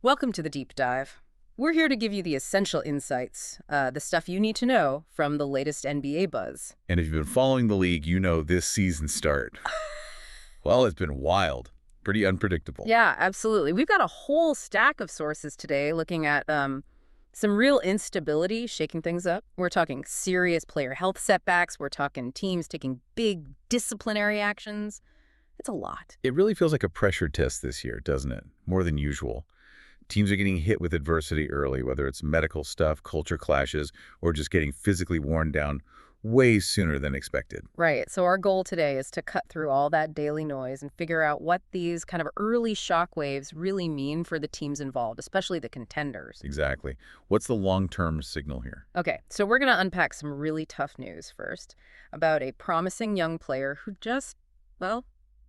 Welcome to the Deep Dive. We're here to give you the essential insights, the stuff you need to know from the latest NBA buzz. And if you've been following the league, you know this season's start. Well, it's been wild. Pretty unpredictable. Yeah, absolutely. We've got a whole stack of sources today looking at some real instability shaking things up. We're talking serious player health setbacks. We're talking teams taking big disciplinary actions. It's a lot. It really feels like a pressure test this year, doesn't it? More than usual. Teams are getting hit with adversity early, whether it's medical stuff, culture clashes, or just getting physically worn down way sooner than expected. Right. So our goal today is to cut through all that daily noise and figure out what these kind of early shock waves really mean for the teams involved, especially the contenders. Exactly. What's the long-term signal here? Okay, so we're going to unpack some really tough news first about a promising young player who just, well,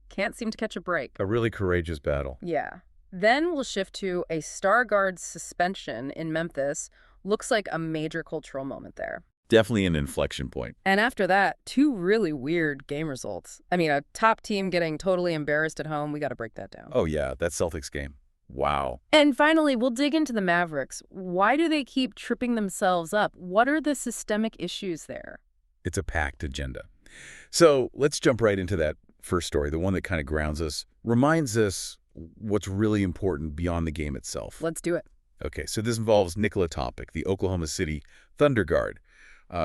can't seem to catch a break. A really courageous battle. Yeah. Then we'll shift to a star guard's suspension in Memphis. Looks like a major cultural moment there. Definitely an inflection point. And after that, two really weird game results. I mean, a top team getting totally embarrassed at home. We got to break that down. Oh, yeah, that Celtics game. Wow. And finally, we'll dig into the Mavericks. Why do they keep tripping themselves up? What are the systemic issues there? It's a packed agenda. So let's jump right into that first story, the one that kind of grounds us, reminds us what's really important beyond the game itself. Let's do it. Okay, so this involves Nikola Topic, the Oklahoma City Thunder guard.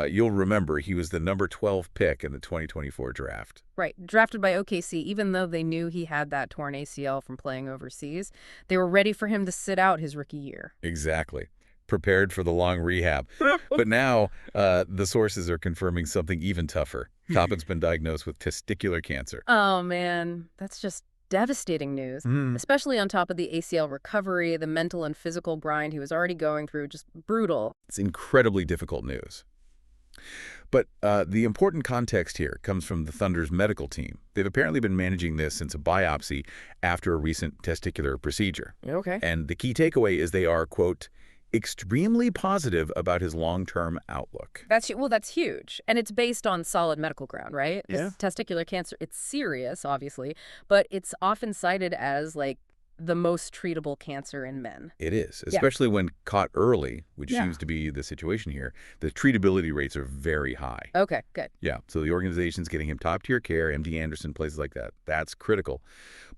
You'll remember he was the number 12 pick in the 2024 draft. Right. Drafted by OKC, even though they knew he had that torn ACL from playing overseas, they were ready for him to sit out his rookie year. Exactly. Prepared for the long rehab. But now the sources are confirming something even tougher. Topic's been diagnosed with testicular cancer. Oh, man. That's just devastating news, especially on top of the ACL recovery, the mental and physical grind he was already going through. Just brutal. It's incredibly difficult news. But the important context here comes from the Thunder's medical team. They've apparently been managing this since a biopsy after a recent testicular procedure. Okay. And the key takeaway is they are, quote, extremely positive about his long-term outlook. That's huge. And it's based on solid medical ground, right? Yeah. This testicular cancer, it's serious, obviously, but it's often cited as, like, the most treatable cancer in men. It is, especially when caught early, which seems to be the situation here. The treatability rates are very high. Okay, good. Yeah, so the organization's getting him top-tier care, MD Anderson, places like that. That's critical.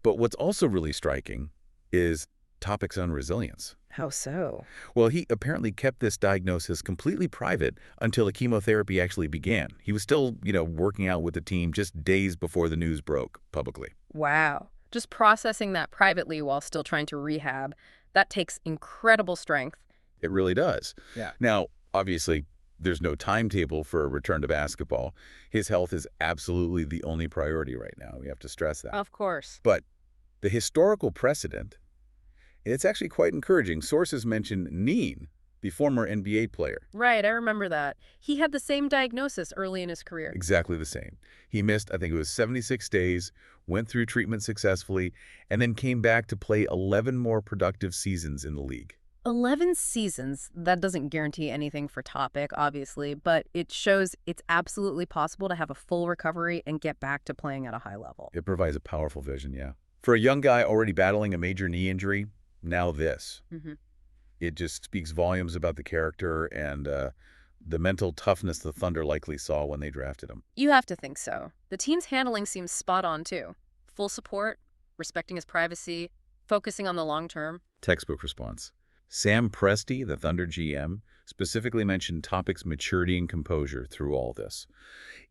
But what's also really striking is Topic's own resilience. How so? Well, he apparently kept this diagnosis completely private until the chemotherapy actually began. He was still, working out with the team just days before the news broke publicly. Wow. Just processing that privately while still trying to rehab, that takes incredible strength. It really does. Yeah. Now, obviously, there's no timetable for a return to basketball. His health is absolutely the only priority right now. We have to stress that. Of course. But the historical precedent, it's actually quite encouraging. Sources mention Neen, the former NBA player. Right, I remember that. He had the same diagnosis early in his career. Exactly the same. He missed, I think it was 76 days, went through treatment successfully, and then came back to play 11 more productive seasons in the league. 11 seasons, that doesn't guarantee anything for Topic, obviously, but it shows it's absolutely possible to have a full recovery and get back to playing at a high level. It provides a powerful vision, yeah. For a young guy already battling a major knee injury, now this. It just speaks volumes about the character and the mental toughness the Thunder likely saw when they drafted him. You have to think so. The team's handling seems spot on, too. Full support, respecting his privacy, focusing on the long term. Textbook response. Sam Presti, the Thunder GM, specifically mentioned Topic's maturity and composure through all this.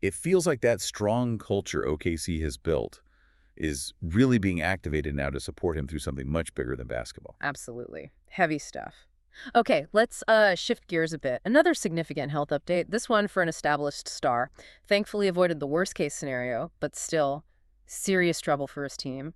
It feels like that strong culture OKC has built is really being activated now to support him through something much bigger than basketball. Absolutely. Heavy stuff. Okay, let's shift gears a bit. Another significant health update, this one for an established star. Thankfully avoided the worst-case scenario, but still serious trouble for his team.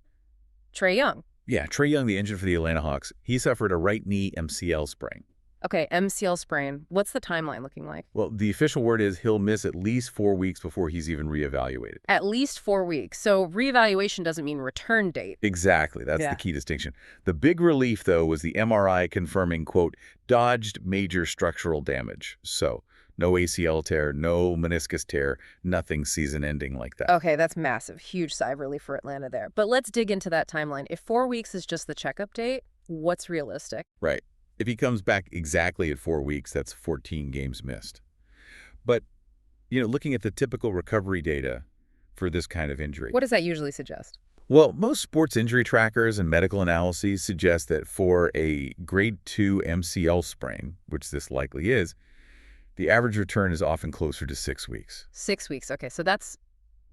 Trae Young. Yeah, Trae Young, the engine for the Atlanta Hawks, he suffered a right knee MCL sprain. Okay, MCL sprain. What's the timeline looking like? Well, the official word is he'll miss at least 4 weeks before he's even reevaluated. At least 4 weeks. So reevaluation doesn't mean return date. Exactly. That's the key distinction. The big relief, though, was the MRI confirming, quote, dodged major structural damage. So no ACL tear, no meniscus tear, nothing season-ending like that. Okay, that's massive. Huge sigh of relief for Atlanta there. But let's dig into that timeline. If 4 weeks is just the checkup date, What's realistic? Right. If he comes back exactly at 4 weeks, that's 14 games missed. But, looking at the typical recovery data for this kind of injury. What does that usually suggest? Well, most sports injury trackers and medical analyses suggest that for a grade 2 MCL sprain, which this likely is, the average return is often closer to 6 weeks. 6 weeks. Okay, so that's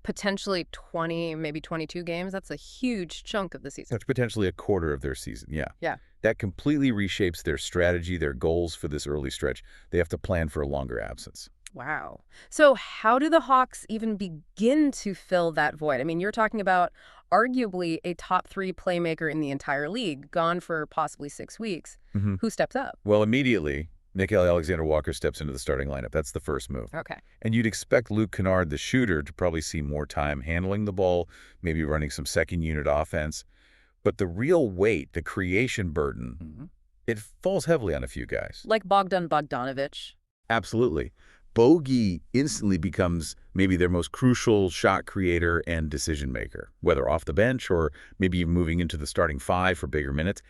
potentially 20, maybe 22 games. That's a huge chunk of the season. That's potentially a quarter of their season, yeah. Yeah. That completely reshapes their strategy, their goals for this early stretch. They have to plan for a longer absence. Wow. So how do the Hawks even begin to fill that void? I mean, you're talking about arguably a top 3 playmaker in the entire league, gone for possibly 6 weeks. Who steps up? Well, immediately, Nickeil Alexander-Walker steps into the starting lineup. That's the first move. Okay. And you'd expect Luke Kennard, the shooter, to probably see more time handling the ball, maybe running some second-unit offense. But the real weight, the creation burden, it falls heavily on a few guys. Like Bogdan Bogdanovic. Absolutely. Bogey instantly becomes maybe their most crucial shot creator and decision maker, whether off the bench or maybe even moving into the starting 5 for bigger minutes.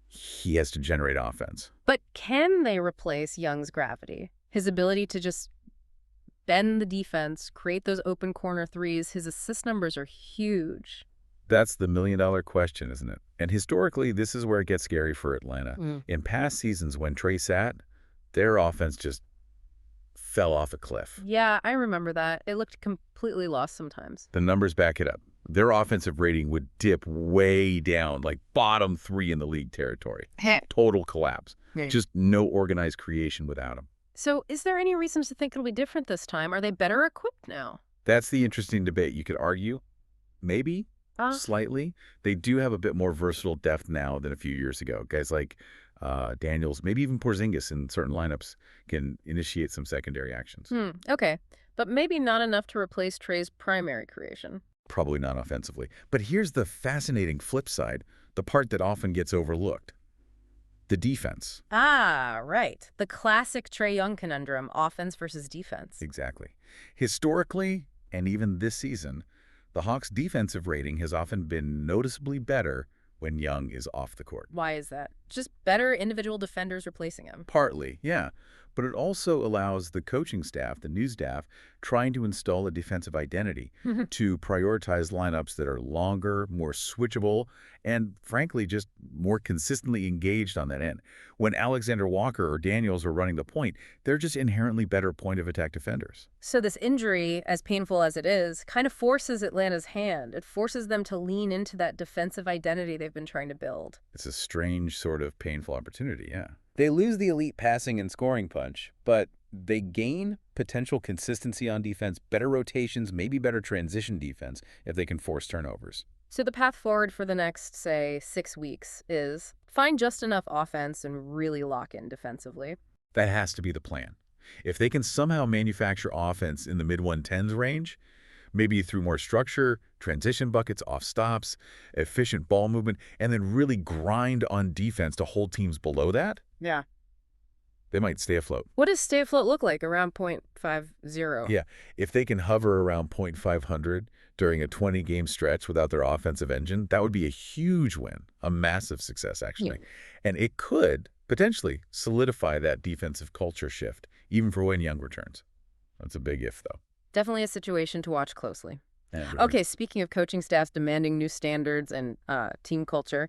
He has to generate offense. But can they replace Young's gravity? His ability to just bend the defense, create those open corner threes. His assist numbers are huge. That's the million-dollar question, isn't it? And historically, this is where it gets scary for Atlanta. In past seasons, when Trae sat, their offense just fell off a cliff. Yeah, I remember that. It looked completely lost sometimes. The numbers back it up. Their offensive rating would dip way down, like bottom 3 in the league territory. Total collapse. Just no organized creation without him. So is there any reason to think it'll be different this time? Are they better equipped now? That's the interesting debate. You could argue, maybe, slightly. They do have a bit more versatile depth now than a few years ago. Guys like Daniels, maybe even Porzingis in certain lineups can initiate some secondary actions. Okay, but maybe not enough to replace Trae's primary creation. Probably not offensively. But here's the fascinating flip side, the part that often gets overlooked. The defense. Ah, right. The classic Trae Young conundrum, offense versus defense. Exactly. Historically, and even this season, the Hawks' defensive rating has often been noticeably better when Young is off the court. Why is that? Just better individual defenders replacing him. Partly, yeah. But it also allows the coaching staff, the new staff, trying to install a defensive identity to prioritize lineups that are longer, more switchable, and frankly, just more consistently engaged on that end. When Alexander Walker or Daniels are running the point, they're just inherently better point-of-attack defenders. So this injury, as painful as it is, kind of forces Atlanta's hand. It forces them to lean into that defensive identity they've been trying to build. It's a strange sort of painful opportunity, yeah. They lose the elite passing and scoring punch, but they gain potential consistency on defense, better rotations, maybe better transition defense if they can force turnovers. So the path forward for the next, say, 6 weeks is find just enough offense and really lock in defensively. That has to be the plan. If they can somehow manufacture offense in the mid-110s range, maybe through more structure, transition buckets, off stops, efficient ball movement, and then really grind on defense to hold teams below that, yeah, they might stay afloat. What does stay afloat look like? Around 0.50? Yeah, if they can hover around 0.500 during a 20-game stretch without their offensive engine, that would be a huge win, a massive success, actually. Yeah. And it could potentially solidify that defensive culture shift, even for when Young returns. That's a big if, though. Definitely a situation to watch closely. Yeah, Okay, speaking of coaching staffs demanding new standards and team culture,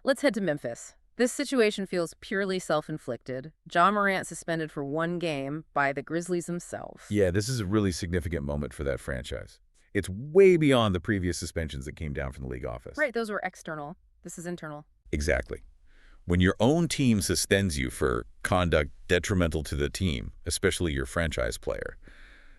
let's head to Memphis. This situation feels purely self-inflicted. Ja Morant suspended for 1 game by the Grizzlies themselves. Yeah, this is a really significant moment for that franchise. It's way beyond the previous suspensions that came down from the league office. Right, those were external. This is internal. Exactly. When your own team suspends you for conduct detrimental to the team, especially your franchise player,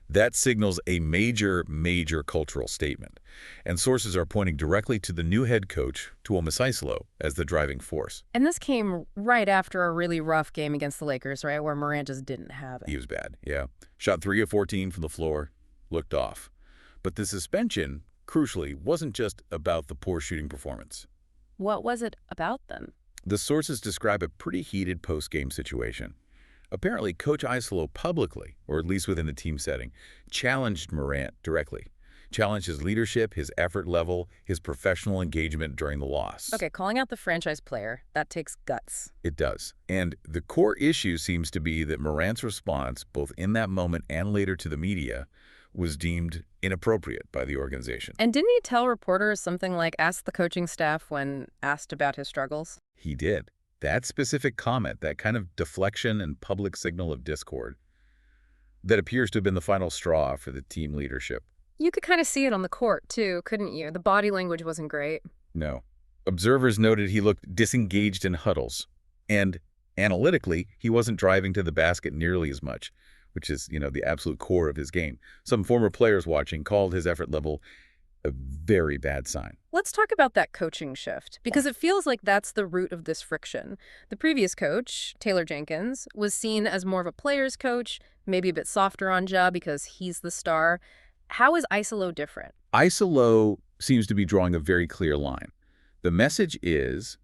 that signals a major, major cultural statement. And sources are pointing directly to the new head coach, Tuomas Isalo, as the driving force. And this came right after a really rough game against the Lakers, right, where Morant just didn't have it. He was bad, yeah. Shot 3 of 14 from the floor, looked off. But the suspension, crucially, wasn't just about the poor shooting performance. What was it about then? The sources describe a pretty heated post-game situation. Apparently, Coach Isalo publicly, or at least within the team setting, challenged Morant directly, challenged his leadership, his effort level, his professional engagement during the loss. Okay, calling out the franchise player, that takes guts. It does. And the core issue seems to be that Morant's response, both in that moment and later to the media, was deemed inappropriate by the organization. And didn't he tell reporters something like, ask the coaching staff when asked about his struggles? He did. That specific comment, that kind of deflection and public signal of discord, that appears to have been the final straw for the team leadership. You could kind of see it on the court, too, couldn't you? The body language wasn't great. No. Observers noted he looked disengaged in huddles. And analytically, he wasn't driving to the basket nearly as much, which is, the absolute core of his game. Some former players watching called his effort level a very bad sign. Let's talk about that coaching shift, because it feels like that's the root of this friction. The previous coach, Taylor Jenkins, was seen as more of a player's coach, maybe a bit softer on Ja because he's the star. How is Isolo different? Isolo seems to be drawing a very clear line. The message is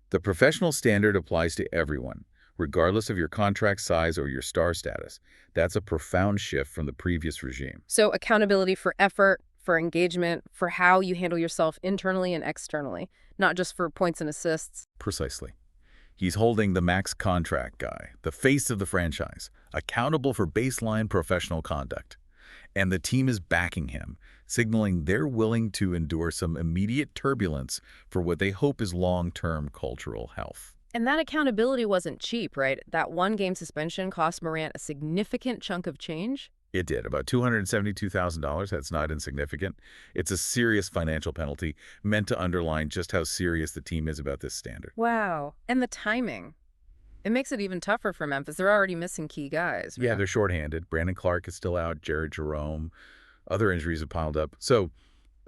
the professional standard applies to everyone, regardless of your contract size or your star status. That's a profound shift from the previous regime. So accountability for effort, for engagement, for how you handle yourself internally and externally, not just for points and assists. Precisely. He's holding the max contract guy, the face of the franchise, accountable for baseline professional conduct. And the team is backing him, signaling they're willing to endure some immediate turbulence for what they hope is long-term cultural health. And that accountability wasn't cheap, right? That one-game suspension cost Morant a significant chunk of change. It did, about $272,000. That's not insignificant. It's a serious financial penalty meant to underline just how serious the team is about this standard. Wow. And the timing. It makes it even tougher for Memphis. They're already missing key guys. Yeah, they're shorthanded. Brandon Clark is still out, Jared Jerome. Other injuries have piled up. So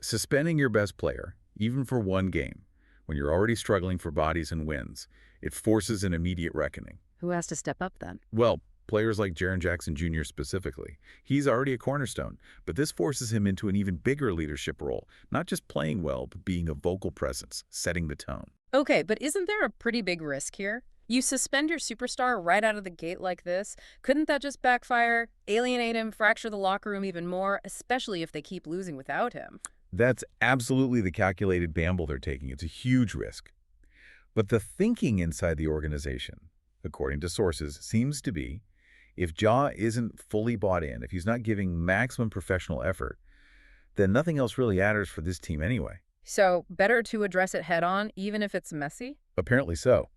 suspending your best player, even for one game, when you're already struggling for bodies and wins, it forces an immediate reckoning. Who has to step up then? Well, players like Jaren Jackson Jr. specifically. He's already a cornerstone, but this forces him into an even bigger leadership role, not just playing well, but being a vocal presence, setting the tone. Okay, but isn't there a pretty big risk here? You suspend your superstar right out of the gate like this. Couldn't that just backfire, alienate him, fracture the locker room even more, especially if they keep losing without him? That's absolutely the calculated gamble they're taking. It's a huge risk. But the thinking inside the organization, according to sources, seems to be if Ja isn't fully bought in, if he's not giving maximum professional effort, then nothing else really matters for this team anyway. So better to address it head on, even if it's messy? Apparently so.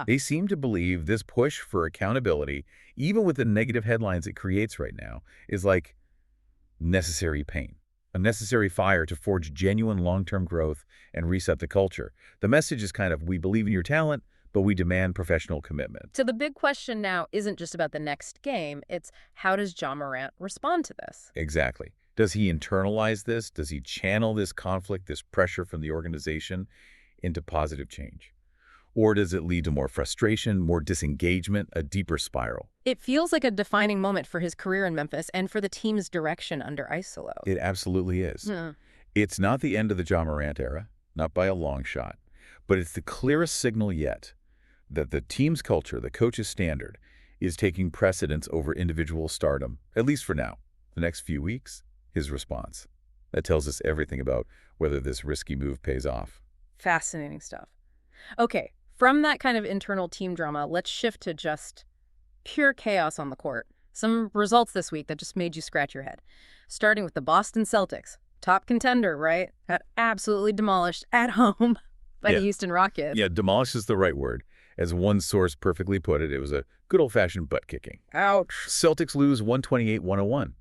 They seem to believe this push for accountability, even with the negative headlines it creates right now, is like necessary pain, a necessary fire to forge genuine long-term growth and reset the culture. The message is kind of, we believe in your talent, but we demand professional commitment. So the big question now isn't just about the next game, it's how does Ja Morant respond to this? Exactly. Does he internalize this? Does he channel this conflict, this pressure from the organization into positive change? Or does it lead to more frustration, more disengagement, a deeper spiral? It feels like a defining moment for his career in Memphis and for the team's direction under Isolo. It absolutely is. It's not the end of the Ja Morant era, not by a long shot, but it's the clearest signal yet that the team's culture, the coach's standard, is taking precedence over individual stardom, at least for now. The next few weeks, his response. That tells us everything about whether this risky move pays off. Fascinating stuff. Okay, from that kind of internal team drama, let's shift to just pure chaos on the court. Some results this week that just made you scratch your head. Starting with the Boston Celtics. Top contender, right? Got absolutely demolished at home by the Houston Rockets. Yeah, demolish is the right word. As one source perfectly put it, it was a good old-fashioned butt-kicking. Ouch. Celtics lose 128-101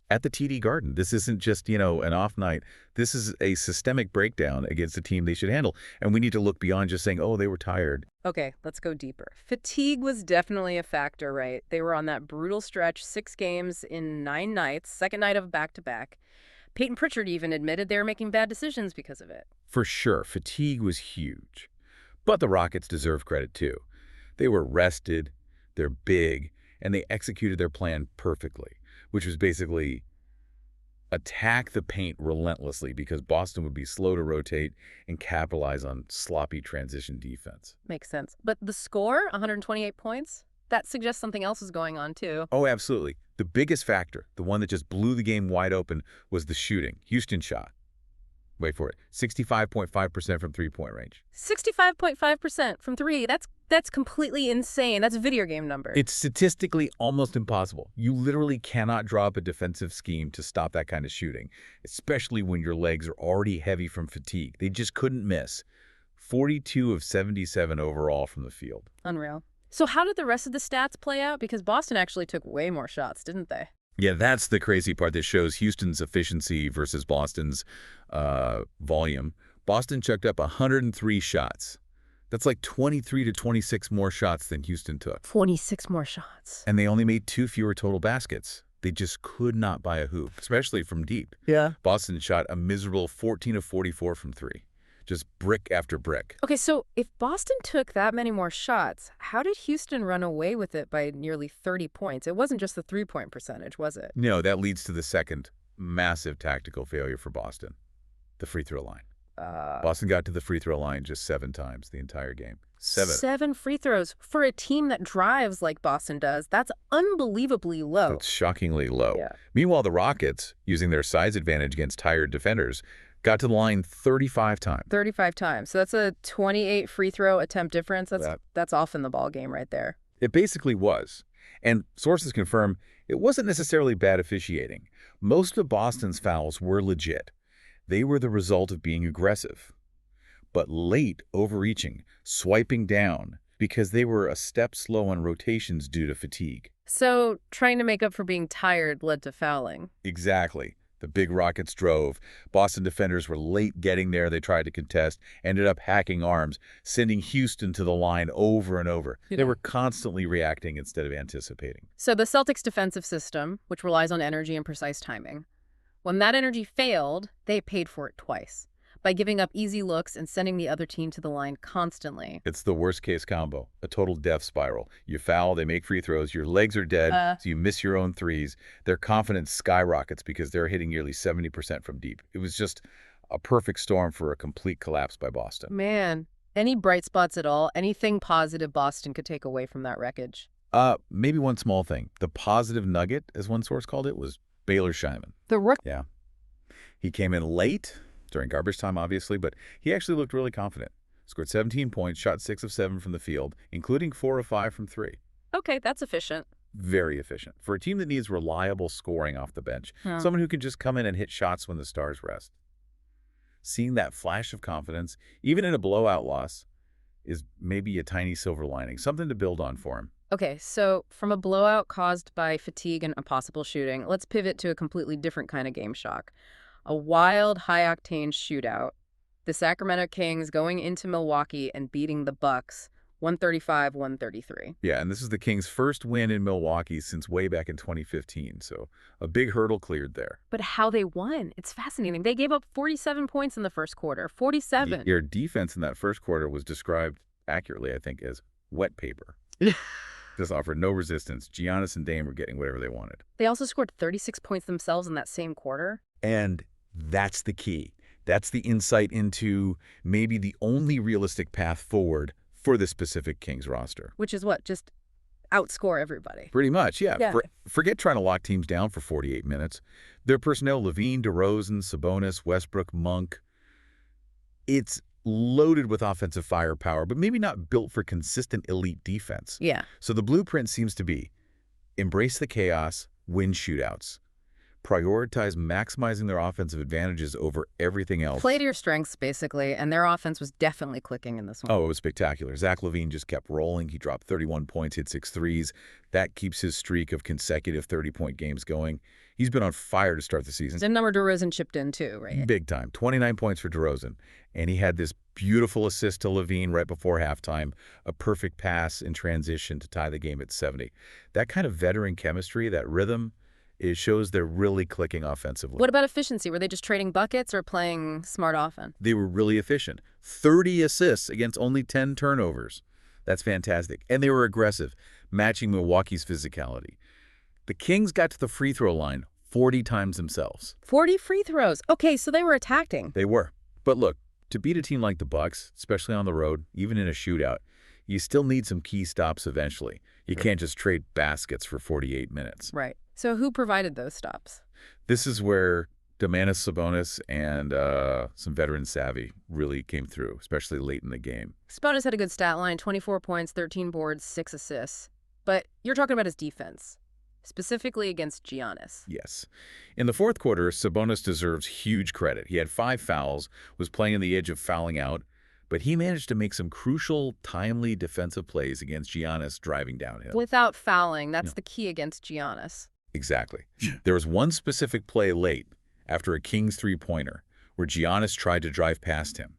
at the TD Garden. This isn't just, an off night. This is a systemic breakdown against a team they should handle. And we need to look beyond just saying, oh, they were tired. Okay, let's go deeper. Fatigue was definitely a factor, right? They were on that brutal stretch, 6 games in 9 nights, second night of back-to-back. Peyton Pritchard even admitted they were making bad decisions because of it. For sure, fatigue was huge. But the Rockets deserve credit too. They were rested, they're big, and they executed their plan perfectly, which was basically attack the paint relentlessly because Boston would be slow to rotate and capitalize on sloppy transition defense. Makes sense. But the score, 128 points, that suggests something else is going on too. Oh, absolutely. The biggest factor, the one that just blew the game wide open, was the shooting. Houston shot. Wait for it. 65.5% from three-point range. 65.5% from three. That's completely insane. That's a video game number. It's statistically almost impossible. You literally cannot draw up a defensive scheme to stop that kind of shooting, especially when your legs are already heavy from fatigue. They just couldn't miss. 42 of 77 overall from the field. Unreal. So how did the rest of the stats play out? Because Boston actually took way more shots, didn't they? Yeah, that's the crazy part that shows Houston's efficiency versus Boston's volume. Boston chucked up 103 shots. That's like 23 to 26 more shots than Houston took. 26 more shots. And they only made 2 fewer total baskets. They just could not buy a hoop, especially from deep. Yeah. Boston shot a miserable 14 of 44 from 3. Just brick after brick. Okay, so if Boston took that many more shots, how did Houston run away with it by nearly 30 points? It wasn't just the three-point percentage, was it? No, that leads to the second massive tactical failure for Boston, the free throw line. Boston got to the free throw line just 7 times the entire game. 7. 7 free throws. For a team that drives like Boston does, that's unbelievably low. It's shockingly low. Yeah. Meanwhile, the Rockets, using their size advantage against tired defenders, got to the line 35 times. 35 times. So that's a 28 free throw attempt difference. That's off in the ball game right there. It basically was. And sources confirm it wasn't necessarily bad officiating. Most of Boston's fouls were legit. They were the result of being aggressive. But late overreaching, swiping down, because they were a step slow on rotations due to fatigue. So trying to make up for being tired led to fouling. Exactly. The big Rockets drove. Boston defenders were late getting there. They tried to contest, ended up hacking arms, sending Houston to the line over and over. They were constantly reacting instead of anticipating. So the Celtics' defensive system, which relies on energy and precise timing, when that energy failed, they paid for it twice by giving up easy looks and sending the other team to the line constantly. It's the worst-case combo, a total death spiral. You foul, they make free throws, your legs are dead, so you miss your own threes. Their confidence skyrockets because they're hitting nearly 70% from deep. It was just a perfect storm for a complete collapse by Boston. Man, any bright spots at all? Anything positive Boston could take away from that wreckage? Maybe one small thing. The positive nugget, as one source called it, was Baylor Scheinman. The rook? Yeah. He came in late, during garbage time, obviously, but he actually looked really confident. Scored 17 points, shot 6 of 7 from the field, including 4 of 5 from 3. Okay, that's efficient. Very efficient. For a team that needs reliable scoring off the bench, someone who can just come in and hit shots when the stars rest. Seeing that flash of confidence, even in a blowout loss, is maybe a tiny silver lining, something to build on for him. Okay, so from a blowout caused by fatigue and impossible shooting, let's pivot to a completely different kind of game shock. A wild, high-octane shootout. The Sacramento Kings going into Milwaukee and beating the Bucks 135-133. Yeah, and this is the Kings' first win in Milwaukee since way back in 2015, so a big hurdle cleared there. But how they won, it's fascinating. They gave up 47 points in the first quarter, 47. Your defense in that first quarter was described accurately, I think, as wet paper. Just offered no resistance. Giannis and Dame were getting whatever they wanted. They also scored 36 points themselves in that same quarter. And that's the key. That's the insight into maybe the only realistic path forward for the specific Kings roster. Which is what? Just outscore everybody. Pretty much, yeah. Yeah. Forget trying to lock teams down for 48 minutes. Their personnel, Levine, DeRozan, Sabonis, Westbrook, Monk, it's loaded with offensive firepower, but maybe not built for consistent elite defense. Yeah. So the blueprint seems to be embrace the chaos, win shootouts. Prioritize maximizing their offensive advantages over everything else. Play to your strengths, basically, and their offense was definitely clicking in this one. Oh, it was spectacular. Zach LaVine just kept rolling. He dropped 31 points, hit 6 threes. That keeps his streak of consecutive 30-point games going. He's been on fire to start the season. And number DeRozan chipped in too, right? Big time. 29 points for DeRozan. And he had this beautiful assist to LaVine right before halftime, a perfect pass in transition to tie the game at 70. That kind of veteran chemistry, that rhythm, it shows they're really clicking offensively. What about efficiency? Were they just trading buckets or playing smart offense? They were really efficient. 30 assists against only 10 turnovers. That's fantastic. And they were aggressive, matching Milwaukee's physicality. The Kings got to the free throw line 40 times themselves. 40 free throws. Okay, so they were attacking. They were. But look, to beat a team like the Bucks, especially on the road, even in a shootout, you still need some key stops eventually. You can't just trade baskets for 48 minutes. Right. So who provided those stops? This is where Domantas Sabonis and some veteran savvy really came through, especially late in the game. Sabonis had a good stat line, 24 points, 13 boards, 6 assists. But you're talking about his defense, specifically against Giannis. Yes. In the fourth quarter, Sabonis deserves huge credit. He had 5 fouls, was playing on the edge of fouling out, but he managed to make some crucial, timely defensive plays against Giannis driving downhill. Without fouling, that's the key against Giannis. Exactly. There was one specific play late after a Kings three-pointer where Giannis tried to drive past him.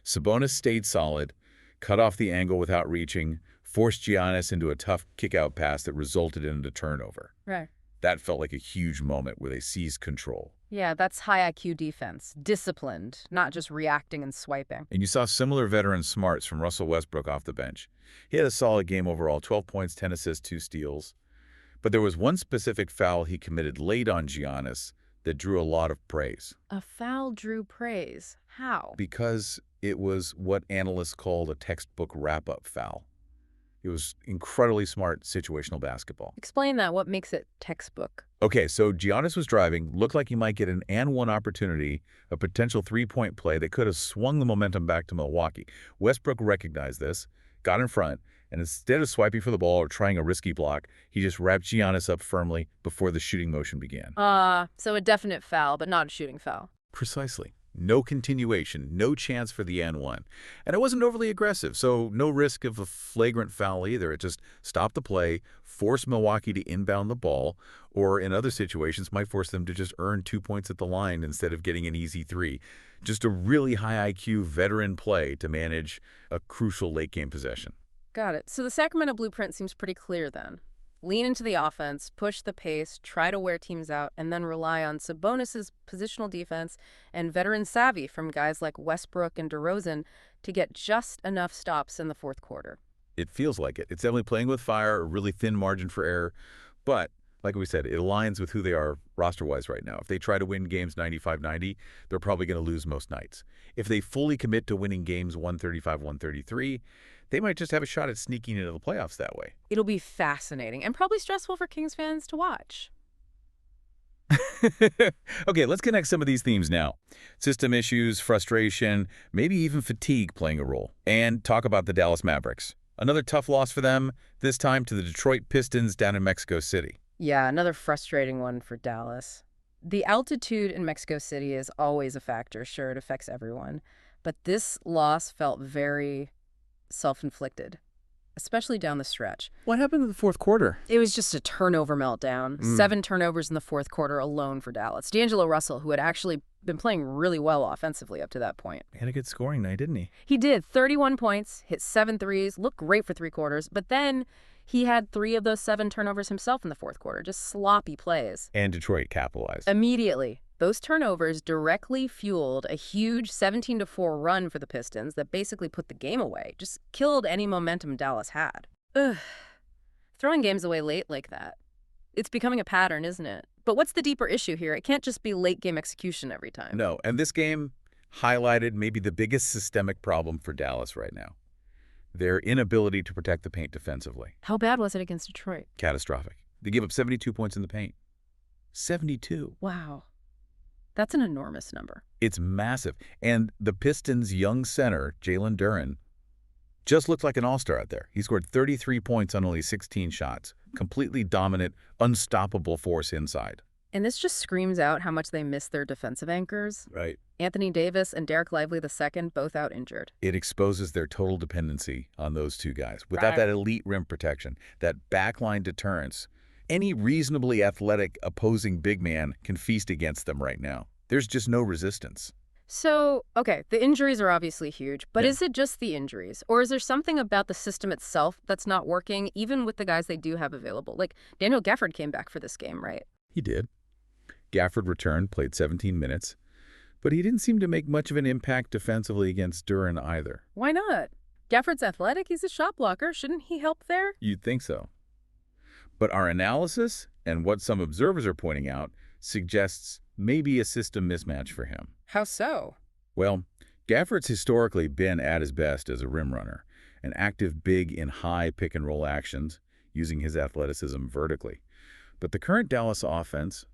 Sabonis stayed solid, cut off the angle without reaching, forced Giannis into a tough kick-out pass that resulted in a turnover. Right. That felt like a huge moment where they seized control. Yeah, that's high IQ defense. Disciplined, not just reacting and swiping. And you saw similar veteran smarts from Russell Westbrook off the bench. He had a solid game overall, 12 points, 10 assists, 2 steals. But there was one specific foul he committed late on Giannis that drew a lot of praise. A foul drew praise. How? Because it was what analysts called a textbook wrap-up foul. It was incredibly smart situational basketball. Explain that. What makes it textbook? Okay, so Giannis was driving, looked like he might get an and-one opportunity, a potential three-point play that could have swung the momentum back to Milwaukee. Westbrook recognized this, got in front, and instead of swiping for the ball or trying a risky block, he just wrapped Giannis up firmly before the shooting motion began. So a definite foul, but not a shooting foul. Precisely. No continuation, no chance for the and-one. And it wasn't overly aggressive, so no risk of a flagrant foul either. It just stopped the play, forced Milwaukee to inbound the ball, or in other situations might force them to just earn 2 points at the line instead of getting an easy 3. Just a really high IQ veteran play to manage a crucial late-game possession. Got it. So the Sacramento blueprint seems pretty clear then. Lean into the offense, push the pace, try to wear teams out, and then rely on Sabonis' positional defense and veteran savvy from guys like Westbrook and DeRozan to get just enough stops in the fourth quarter. It feels like it. It's definitely playing with fire, a really thin margin for error. But, like we said, it aligns with who they are roster-wise right now. If they try to win games 95-90, they're probably going to lose most nights. If they fully commit to winning games 135-133, they might just have a shot at sneaking into the playoffs that way. It'll be fascinating and probably stressful for Kings fans to watch. Okay, let's connect some of these themes now. System issues, frustration, maybe even fatigue playing a role. And talk about the Dallas Mavericks. Another tough loss for them, this time to the Detroit Pistons down in Mexico City. Yeah, another frustrating one for Dallas. The altitude in Mexico City is always a factor. Sure, it affects everyone. But this loss felt very self-inflicted, especially down the stretch. What happened in the fourth quarter? It was just a turnover meltdown. 7 turnovers in the fourth quarter alone for Dallas. D'Angelo Russell, who had actually been playing really well offensively up to that point. He had a good scoring night, didn't he? He did. 31 points, hit 7 threes, looked great for 3 quarters, but then he had 3 of those 7 turnovers himself in the fourth quarter, just sloppy plays. And Detroit capitalized. Immediately. Those turnovers directly fueled a huge 17-4 run for the Pistons that basically put the game away, just killed any momentum Dallas had. Ugh. Throwing games away late like that. It's becoming a pattern, isn't it? But what's the deeper issue here? It can't just be late-game execution every time. No, and this game highlighted maybe the biggest systemic problem for Dallas right now. Their inability to protect the paint defensively. How bad was it against Detroit? Catastrophic. They gave up 72 points in the paint. 72. Wow. That's an enormous number. It's massive. And the Pistons' young center, Jalen Duren, just looked like an all-star out there. He scored 33 points on only 16 shots. Completely dominant, unstoppable force inside. And this just screams out how much they miss their defensive anchors. Right. Anthony Davis and Derek Lively II, both out injured. It exposes their total dependency on those two guys. Without that elite rim protection, that backline deterrence, any reasonably athletic opposing big man can feast against them right now. There's just no resistance. So, okay, the injuries are obviously huge, but is it just the injuries? Or is there something about the system itself that's not working, even with the guys they do have available? Like, Daniel Gafford came back for this game, right? He did. Gafford returned, played 17 minutes, but he didn't seem to make much of an impact defensively against Duren either. Why not? Gafford's athletic, he's a shot blocker. Shouldn't he help there? You'd think so. But our analysis and what some observers are pointing out suggests maybe a system mismatch for him. How so? Well, Gafford's historically been at his best as a rim runner, an active big in high pick-and-roll actions, using his athleticism vertically. But the current Dallas offense,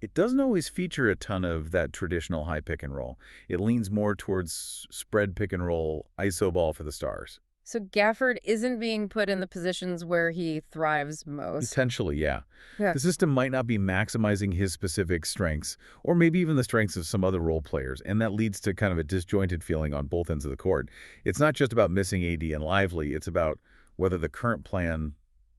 it doesn't always feature a ton of that traditional high pick and roll. It leans more towards spread pick and roll, iso ball for the stars. So Gafford isn't being put in the positions where he thrives most. Potentially, yeah. Yeah. The system might not be maximizing his specific strengths, or maybe even the strengths of some other role players, and that leads to kind of a disjointed feeling on both ends of the court. It's not just about missing AD and Lively, it's about whether the current plan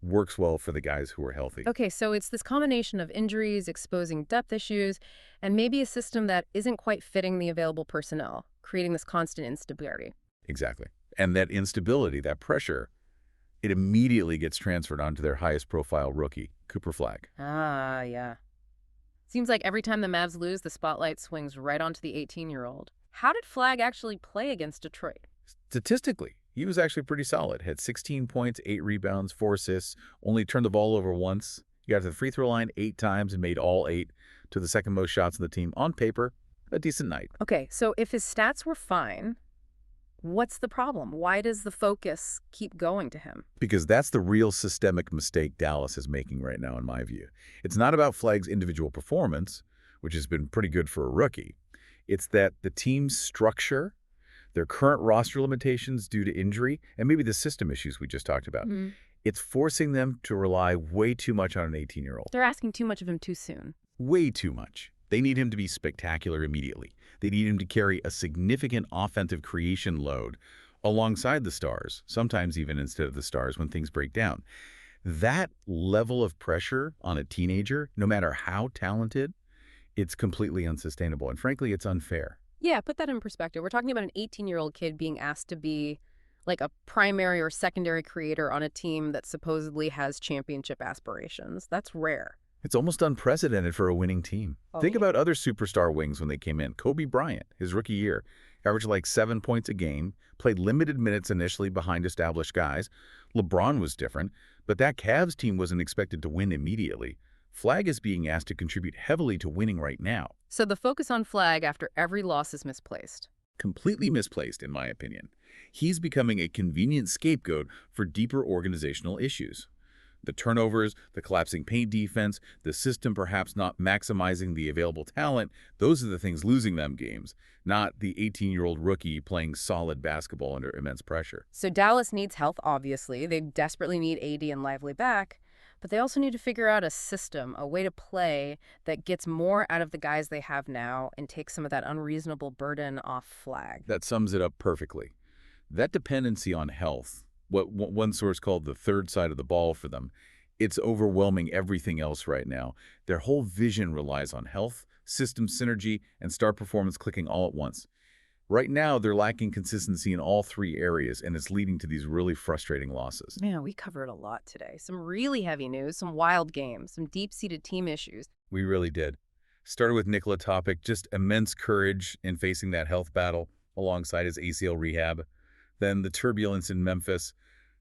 works well for the guys who are healthy. Okay, so it's this combination of injuries, exposing depth issues, and maybe a system that isn't quite fitting the available personnel, creating this constant instability. Exactly. And that instability, that pressure, it immediately gets transferred onto their highest profile rookie, Cooper Flagg. Ah, yeah. Seems like every time the Mavs lose, the spotlight swings right onto the 18-year-old. How did Flagg actually play against Detroit? Statistically, he was actually pretty solid. Had 16 points, 8 rebounds, 4 assists, only turned the ball over once. He got to the free throw line 8 times and made all 8 to the second most shots in the team. On paper, a decent night. Okay, so if his stats were fine, what's the problem? Why does the focus keep going to him? Because that's the real systemic mistake Dallas is making right now, in my view. It's not about Flagg's individual performance, which has been pretty good for a rookie. It's that the team's structure, their current roster limitations due to injury, and maybe the system issues we just talked about, it's forcing them to rely way too much on an 18-year-old. They're asking too much of him too soon. Way too much. They need him to be spectacular immediately. They need him to carry a significant offensive creation load alongside the stars, sometimes even instead of the stars when things break down. That level of pressure on a teenager, no matter how talented, it's completely unsustainable. And frankly, it's unfair. Yeah, put that in perspective. We're talking about an 18-year-old kid being asked to be like a primary or secondary creator on a team that supposedly has championship aspirations. That's rare. It's almost unprecedented for a winning team. Think yeah. about other superstar wings when they came in. Kobe Bryant, his rookie year, averaged like 7 points a game, played limited minutes initially behind established guys. LeBron was different, but that Cavs team wasn't expected to win immediately. Flagg is being asked to contribute heavily to winning right now. So the focus on Flagg after every loss is misplaced. Completely misplaced, in my opinion. He's becoming a convenient scapegoat for deeper organizational issues. The turnovers, the collapsing paint defense, the system perhaps not maximizing the available talent, those are the things losing them games, not the 18-year-old rookie playing solid basketball under immense pressure. So Dallas needs health, obviously. They desperately need AD and Lively back, but they also need to figure out a system, a way to play that gets more out of the guys they have now and takes some of that unreasonable burden off Flagg. That sums it up perfectly. That dependency on health, what one source called the third side of the ball for them, it's overwhelming everything else right now. Their whole vision relies on health, system synergy, and star performance clicking all at once. Right now, they're lacking consistency in all 3 areas, and it's leading to these really frustrating losses. Man, we covered a lot today. Some really heavy news, some wild games, some deep-seated team issues. We really did. Started with Nikola Topic, just immense courage in facing that health battle alongside his ACL rehab. Then the turbulence in Memphis,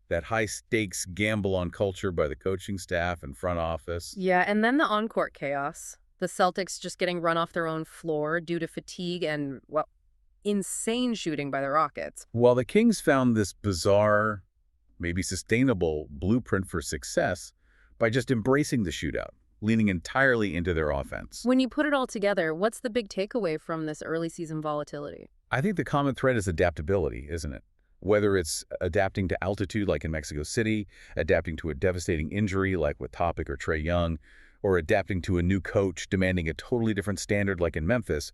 that high-stakes gamble on culture by the coaching staff and front office. Yeah, and then the on-court chaos. The Celtics just getting run off their own floor due to fatigue and, well, insane shooting by the Rockets. While the Kings found this bizarre, maybe sustainable blueprint for success by just embracing the shootout, leaning entirely into their offense. When you put it all together, what's the big takeaway from this early season volatility? I think the common thread is adaptability, isn't it? Whether it's adapting to altitude like in Mexico City, adapting to a devastating injury like with Topic or Trae Young, or adapting to a new coach demanding a totally different standard like in Memphis,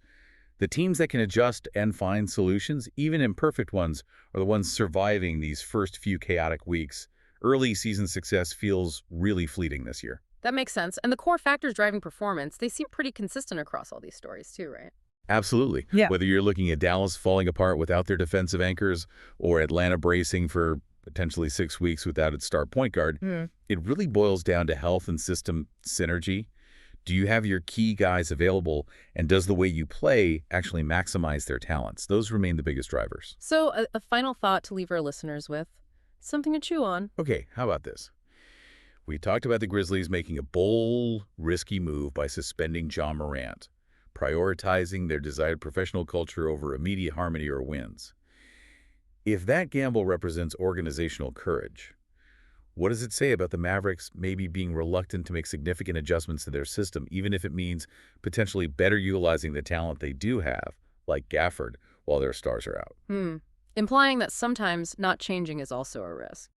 the teams that can adjust and find solutions, even imperfect ones, are the ones surviving these first few chaotic weeks. Early season success feels really fleeting this year. That makes sense. And the core factors driving performance, they seem pretty consistent across all these stories too, right? Absolutely. Yeah. Whether you're looking at Dallas falling apart without their defensive anchors or Atlanta bracing for potentially 6 weeks without its star point guard, it really boils down to health and system synergy. Do you have your key guys available, and does the way you play actually maximize their talents? Those remain the biggest drivers. So a final thought to leave our listeners with, something to chew on. Okay, how about this? We talked about the Grizzlies making a bold, risky move by suspending John Morant, prioritizing their desired professional culture over immediate harmony or wins. If that gamble represents organizational courage, What does it say about the Mavericks maybe being reluctant to make significant adjustments to their system, even if it means potentially better utilizing the talent they do have, like Gafford, while their stars are out? Implying that sometimes not changing is also a risk.